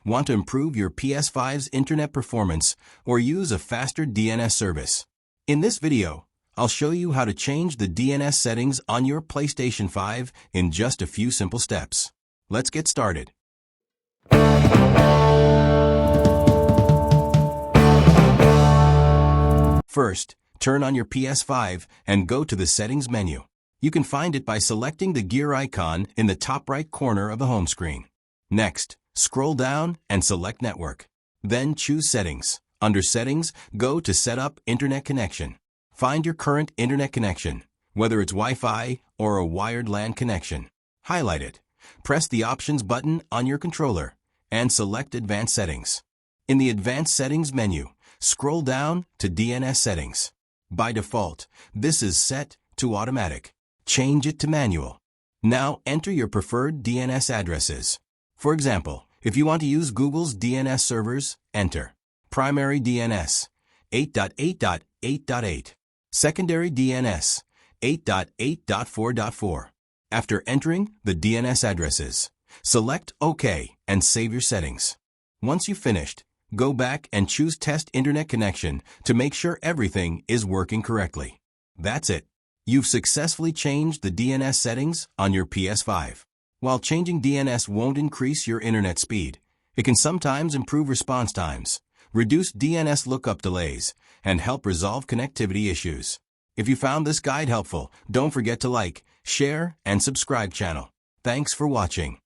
Want to improve your PS5's internet performance or use a faster DNS service? In this video, I'll show you how to change the DNS settings on your PlayStation 5 in just a few simple steps. Let's get started. First, turn on your PS5 and go to the Settings menu. You can find it by selecting the gear icon in the top right corner of the home screen. Next, scroll down and select Network. Then choose Settings. Under Settings, go to Set up Internet Connection. Find your current internet connection, whether it's Wi-Fi or a wired LAN connection. Highlight it. Press the Options button on your controller and select Advanced Settings. In the Advanced Settings menu, scroll down to DNS Settings. By default, this is set to Automatic. Change it to Manual. Now enter your preferred DNS addresses. For example, if you want to use Google's DNS servers, enter Primary DNS 8.8.8.8, Secondary DNS 8.8.4.4. After entering the DNS addresses, select OK and save your settings. Once you've finished, go back and choose Test Internet Connection to make sure everything is working correctly. That's it. You've successfully changed the DNS settings on your PS5. While changing DNS won't increase your internet speed, it can sometimes improve response times, reduce DNS lookup delays, and help resolve connectivity issues. If you found this guide helpful, don't forget to like, share, and subscribe channel. Thanks for watching.